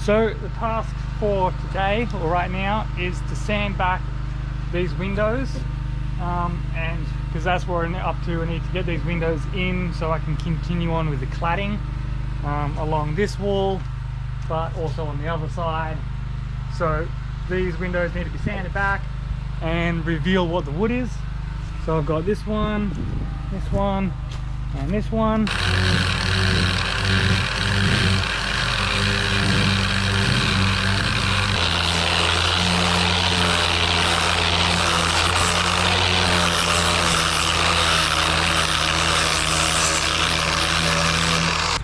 So the task for today, or right now, is to sand back these windows, and because that's where I'm up to. I need to get these windows in so I can continue on with the cladding along this wall, but also on the other side. So these windows need to be sanded back and reveal what the wood is. So I've got this one, and this one.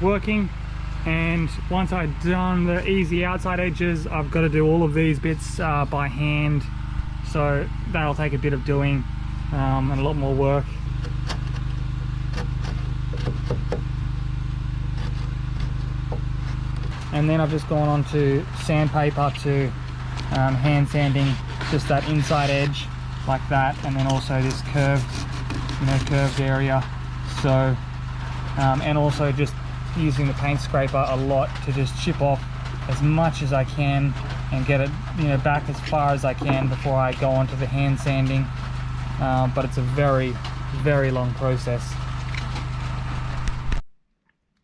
Working, and once I've done the easy outside edges, I've got to do all of these bits by hand, so that'll take a bit of doing and a lot more work. And then I've just gone on to sandpaper to hand sanding just that inside edge like that, and then also this curved area. So and also just using the paint scraper a lot to just chip off as much as I can and get it back as far as I can before I go on to the hand sanding, but it's a very long process.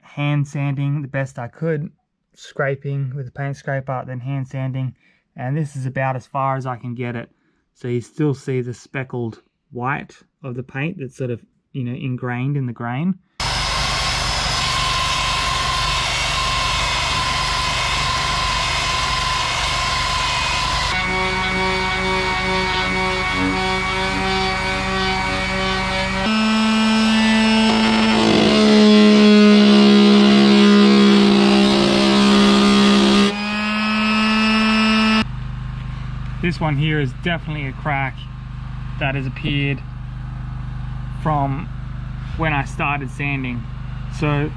Hand sanding the best I could, scraping with the paint scraper, then hand sanding, and this is about as far as I can get it. So you still see the speckled white of the paint that's sort of ingrained in the grain. This one here is definitely a crack that has appeared from when I started sanding. So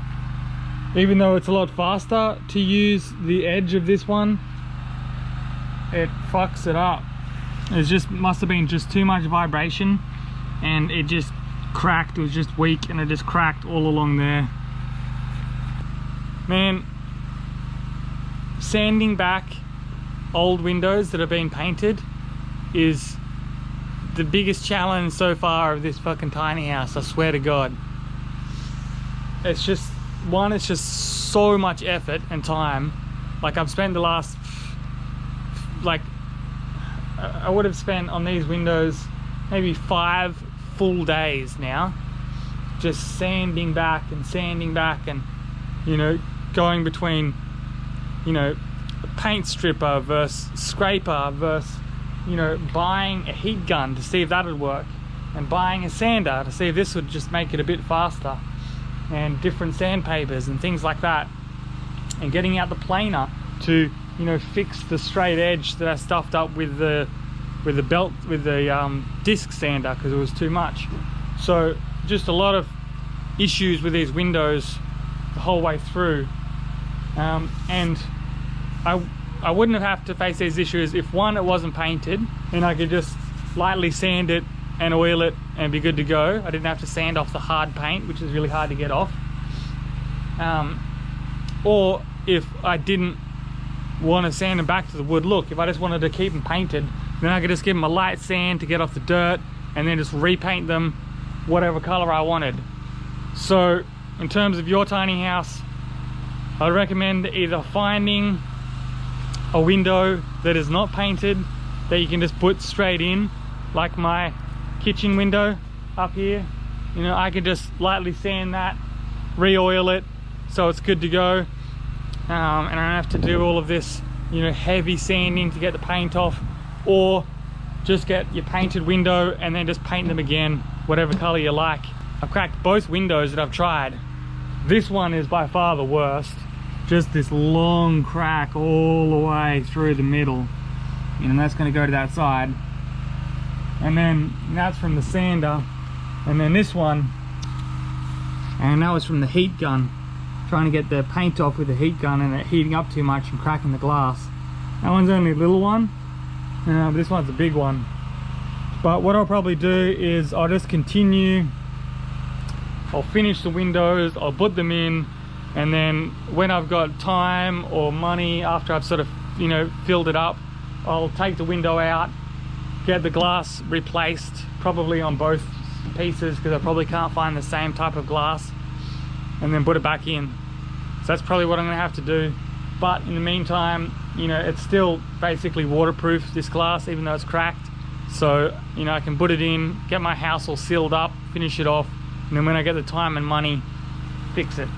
even though it's a lot faster to use the edge of this one, it fucks it up. It just must have been just too much vibration, and it just cracked. It was just weak, and it just cracked all along there. Man, sanding back old windows that have been painted is the biggest challenge so far of this fucking tiny house, I swear to God. It's just it's just so much effort and time. Like, I've spent the last, like, I would have spent on these windows maybe 5 full days now, just sanding back and going between a paint stripper versus scraper versus buying a heat gun to see if that would work, and buying a sander to see if this would just make it a bit faster, and different sandpapers and things like that, and getting out the planer to fix the straight edge that I stuffed up with the disc sander because it was too much. So just a lot of issues with these windows the whole way through, and I wouldn't have to face these issues if, one, it wasn't painted and I could just lightly sand it and oil it and be good to go. I didn't have to sand off the hard paint, which is really hard to get off. Or if I didn't want to sand them back to the wood look, if I just wanted to keep them painted, then I could just give them a light sand to get off the dirt and then just repaint them whatever color I wanted. So in terms of your tiny house, I'd recommend either finding a window that is not painted that you can just put straight in, like my kitchen window up here. I could just lightly sand that, re-oil it so it's good to go, and I don't have to do all of this heavy sanding to get the paint off, or just get your painted window and then just paint them again whatever color you like. I've cracked both windows that I've tried. This one is by far the worst. Just this long crack all the way through the middle, and that's going to go to that side, and then that's from the sander, and then this one, and that was from the heat gun, trying to get the paint off with the heat gun and it heating up too much and cracking the glass. That one's only a little one, but this one's a big one. But what I'll probably do is I'll just continue, I'll finish the windows, I'll put them in, And then when I've got time or money, after I've sort of, you know, filled it up, I'll take the window out, get the glass replaced, probably on both pieces, because I probably can't find the same type of glass, and then put it back in. So that's probably what I'm gonna have to do. But in the meantime, you know, it's still basically waterproof, this glass, even though it's cracked. So, you know, I can put it in, get my house all sealed up, finish it off, and then when I get the time and money, fix it.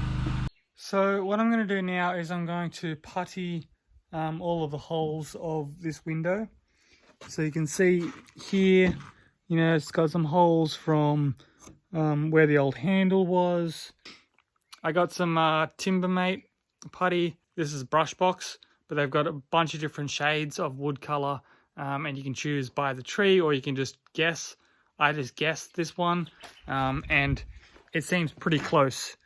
So what I'm going to do now is I'm going to putty all of the holes of this window. So you can see here, you know, it's got some holes from where the old handle was. I got some Timbermate putty. This is brush box, but they've got a bunch of different shades of wood color, and you can choose by the tree, or you can just guess. I just guessed this one, and it seems pretty close.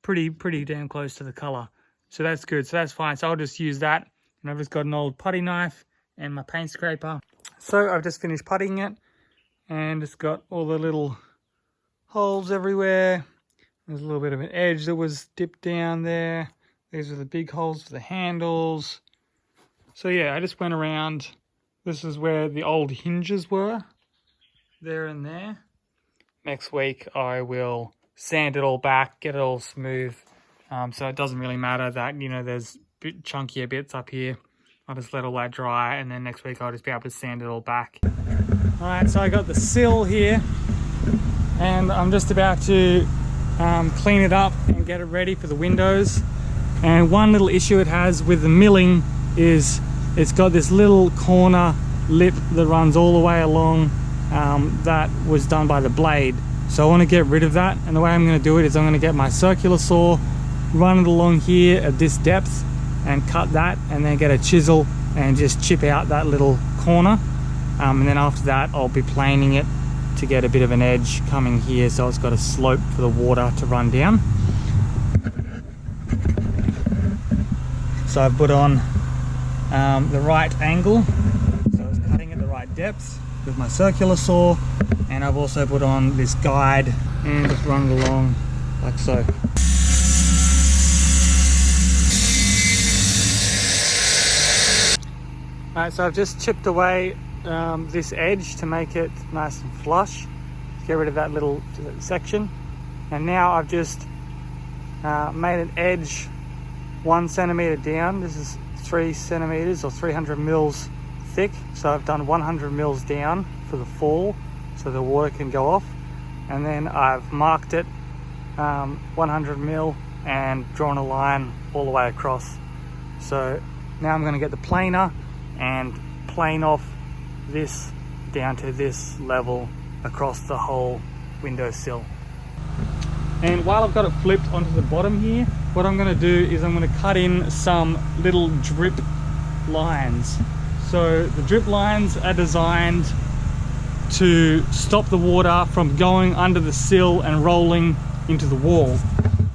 Pretty damn close to the color, so that's good, so that's fine. So I'll just use that, and I've just got an old putty knife and my paint scraper. So I've just finished puttying it, and it's got all the little holes everywhere. There's a little bit of an edge that was dipped down there. These are the big holes for the handles. So yeah, I just went around. This is where the old hinges were, there and there. Next week I will sand it all back, get it all smooth, so it doesn't really matter that, you know, there's chunkier bits up here. I'll just let all that dry, and then next week I'll just be able to sand it all back. Alright, so I got the sill here, and I'm just about to clean it up and get it ready for the windows. And one little issue it has with the milling is it's got this little corner lip that runs all the way along, that was done by the blade. So I want to get rid of that, and the way I'm going to do it is I'm going to get my circular saw, run it along here at this depth and cut that, and then get a chisel and just chip out that little corner, and then after that I'll be planing it to get a bit of an edge coming here, so it's got a slope for the water to run down. So I've put on the right angle, so it's cutting at the right depth with my circular saw, and I've also put on this guide and just run it along like so. Alright, so I've just chipped away this edge to make it nice and flush, get rid of that little section, and now I've just made an edge 1 centimeter down. This is 3 centimeters or 300 mils thick, so I've done 100 mils down for the fall so the water can go off, and then I've marked it 100 mil and drawn a line all the way across. So now I'm going to get the planer and plane off this down to this level across the whole windowsill. And while I've got it flipped onto the bottom here, what I'm going to do is I'm going to cut in some little drip lines. So the drip lines are designed to stop the water from going under the sill and rolling into the wall.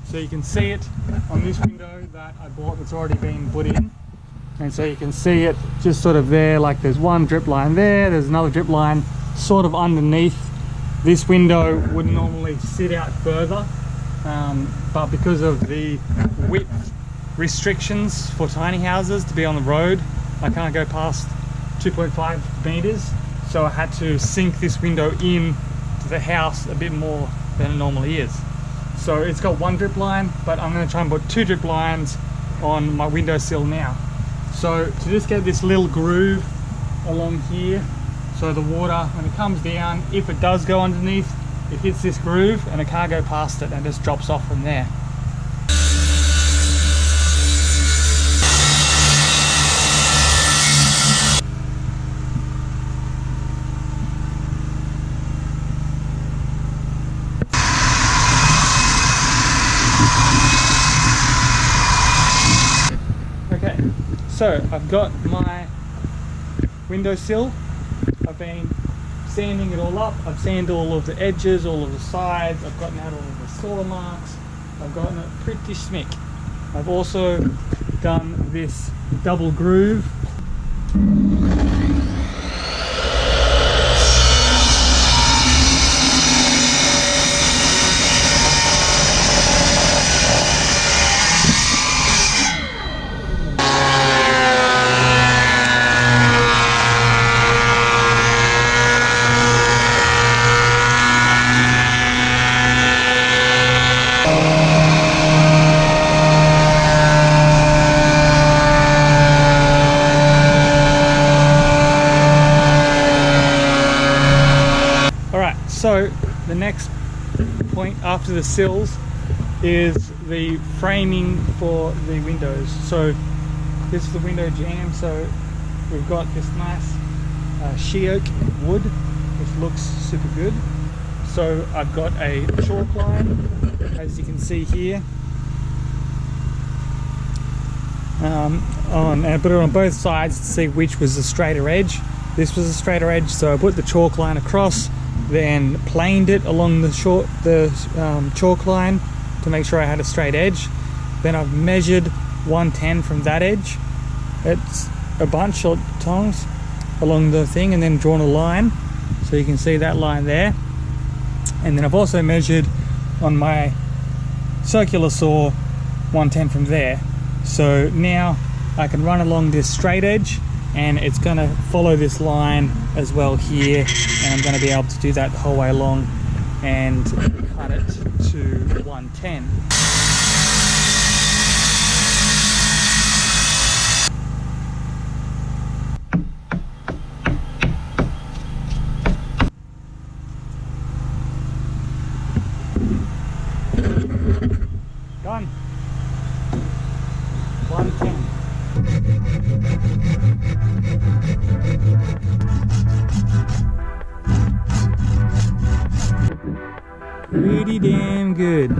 So you can see it on this window that I bought that's already been put in. And so you can see it just sort of there, like there's one drip line there, there's another drip line sort of underneath. This window would normally sit out further, but because of the width restrictions for tiny houses to be on the road, I can't go past 2.5 meters. So I had to sink this window in to the house a bit more than it normally is. So it's got one drip line, but I'm going to try and put 2 drip lines on my windowsill now. So to just get this little groove along here, so the water, when it comes down, if it does go underneath, it hits this groove and it can't go past it and just drops off from there. Okay, so I've got my windowsill. I've been sanding it all up. I've sanded all of the edges, all of the sides. I've gotten out all of the saw marks. I've gotten it pretty smick. I've also done this double groove. So the next point after the sills is the framing for the windows. So this is the window jamb, so we've got this nice she oak wood, which looks super good. So I've got a chalk line, as you can see here, and I put it on both sides to see which was the straighter edge. This was a straighter edge, so I put the chalk line across, then planed it along the chalk line to make sure I had a straight edge. Then I've measured 110 from that edge. It's a bunch of tongs along the thing, and then drawn a line, so you can see that line there. And then I've also measured on my circular saw 110 from there. So now I can run along this straight edge, and it's going to follow this line as well here, and I'm going to be able to do that the whole way along and cut it to 110. Done. 110. Pretty damn good.